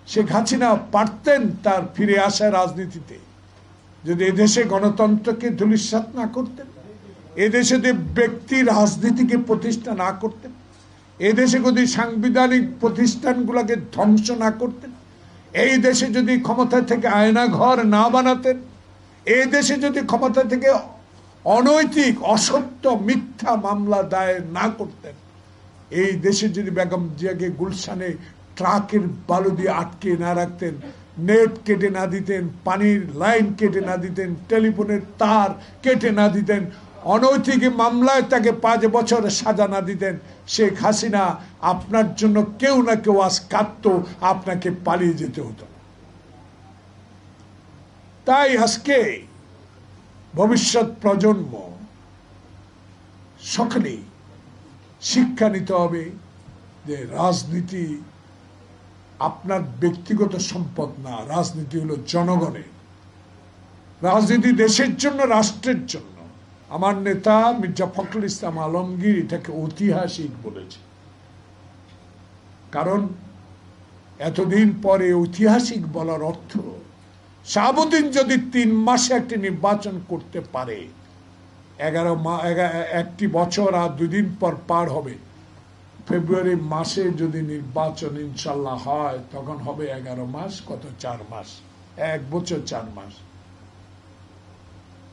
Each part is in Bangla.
শেখ হাসিনা পারতেন তার ফিরে আসা রাজনীতিতে যদি এদেশে গণতন্ত্রকে ধূলিসাৎ না করতেন, এদেশে যদি ব্যক্তি রাজনীতিকে প্রতিষ্ঠা না করতেন, এদেশে যদি সাংবিধানিক প্রতিষ্ঠানগুলোকে ধ্বংস না করতেন, এই দেশে যদি ক্ষমতা থেকে আয়না ঘর না বানাতেন, এই দেশে যদি ক্ষমতা থেকে অনৈতিক অসত্য মিথ্যা মামলা দায়ের না করতেন, এই দেশে যদি বেগম জিয়াকে গুলশানে ট্রাকের বালু দিয়ে আটকে না রাখতেন, নেট কেটে না দিতেন, পানির লাইন কেটে না দিতেন, টেলিফোনের তার কেটে না দিতেন, অনৈতিক মামলায় তাকে 5 বছর সাজা না দিতেন, শেখ হাসিনা আপনার জন্য কেউ না কেউ আজ কাঁদতো, আপনাকে পালিয়ে যেতে হতো। তাই আজকে ভবিষ্যৎ প্রজন্ম সকলেই শিক্ষা নিতে হবে যে রাজনীতি আপনার ব্যক্তিগত সম্পদ না, রাজনীতি হলো জনগণের, রাজনীতি দেশের জন্য, রাষ্ট্রের জন্য। আমার নেতা মির্জা ফখরুল ইসলাম আলমগীর এটাকে ঐতিহাসিক বলেছে, কারণ এতদিন পরে ঐতিহাসিক বলার অর্থ শাহাবুদ্দিন যদি 3 মাসে একটি নির্বাচন করতে পারে, 1 বছর আর 2 দিন পর পার হবে, ফেব্রুয়ারি মাসে যদি নির্বাচন ইনশাল্লাহ হয়, তখন হবে 11 মাস, কত 4 মাস, 1 বছর 4 মাস।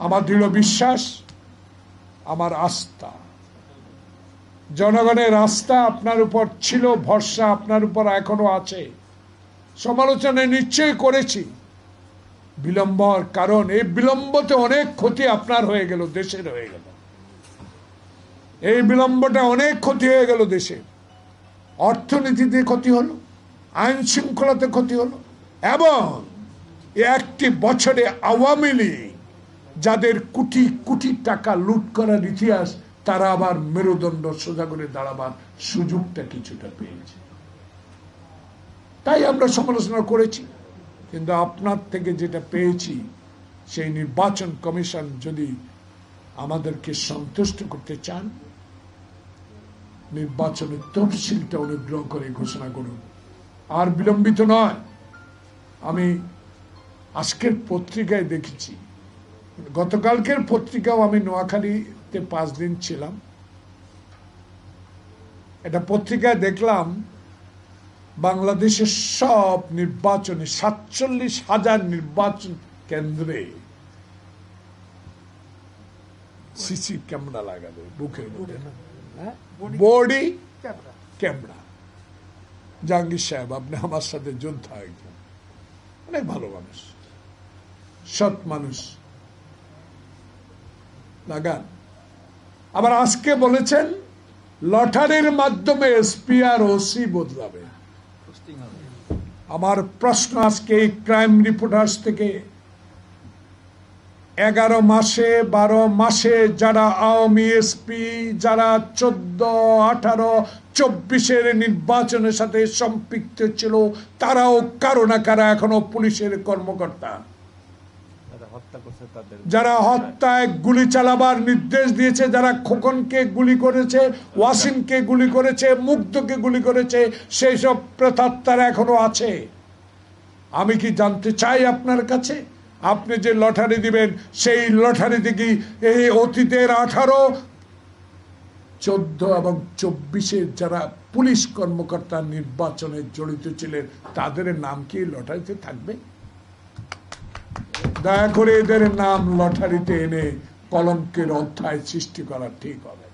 আমার দৃঢ় বিশ্বাস, আমার আস্থা, জনগণের আস্থা আপনার উপর ছিল, ভরসা আপনার উপর এখনো আছে। সমালোচনা নিশ্চয়ই করেছি বিলম্বর কারণ, এই বিলম্বতে অনেক ক্ষতি আপনার হয়ে গেল, দেশের হয়ে গেল। এই বিলম্বটা অনেক ক্ষতি হয়ে গেল দেশের, অর্থনীতিতে ক্ষতি হলো, আইন শৃঙ্খলাতে ক্ষতি হলো, এবং 1 বছরে আওয়ামী লীগ যাদের কোটি কোটি টাকা লুট করার ইতিহাস, তারা আবার মেরুদণ্ড সোজা করে দাঁড়াবার সুযোগটা কিছুটা পেয়েছে। তাই আমরা সমালোচনা করেছি, কিন্তু আপনার থেকে যেটা পেয়েছি, সেই নির্বাচন কমিশন যদি আমাদেরকে সন্তুষ্ট করতে চান, নির্বাচনের তফসিলটা অনুগ্রহ করে ঘোষণা করুন, আর বিলম্বিত নয়। আমি আজকের পত্রিকায় দেখেছি, গতকালকের পত্রিকাও, আমি নোয়াখালীতে 5 দিন ছিলাম, এটা পত্রিকায় দেখলাম বাংলাদেশের সব নির্বাচনে 47,000 নির্বাচন কেন্দ্রে সিসি ক্যামেরা লাগাবে, বুকের মধ্যে না, বডি ক্যামেরা। জাহাঙ্গীর সাহেব, আপনি আমার সাথে যোদ্ধা, একজন অনেক ভালো মানুষ, সৎ মানুষ, লাগান। আবার আজকে বলেছেন লটারির মাধ্যমে এসপি আর ওসি বদলাবে। আমার প্রশ্ন, আজকে এই ক্রাইম রিপোর্টার্স থেকে 11 মাসে 12 মাসে যারা আওয়ামী এসপি, যারা 14, 18, 24-এর নির্বাচনের সাথে সম্পৃক্ত ছিল, তারাও কারো না কারা এখনো পুলিশের কর্মকর্তা, যারা হত্যায় গুলি চালাবার নির্দেশ দিয়েছে, যারা খোকনকে গুলি করেছে, ওয়াসিমকে গুলি করেছে, মুগ্ধকে গুলি করেছে, সেই সব প্রেতাত্মারা এখনো আছে। আমি কি জানতে চাই আপনার কাছে, আপনি যে লটারি দিবেন, সেই লটারিতে কি এই অতীতের 18, 14 এবং 24-এর যারা পুলিশ কর্মকর্তা নির্বাচনে জড়িত ছিলেন, তাদের নাম কি লটারিতে থাকবে? দয়া করে এদের নাম লটারিতে এনে কলঙ্কের অধ্যায় সৃষ্টি করা ঠিক হবে।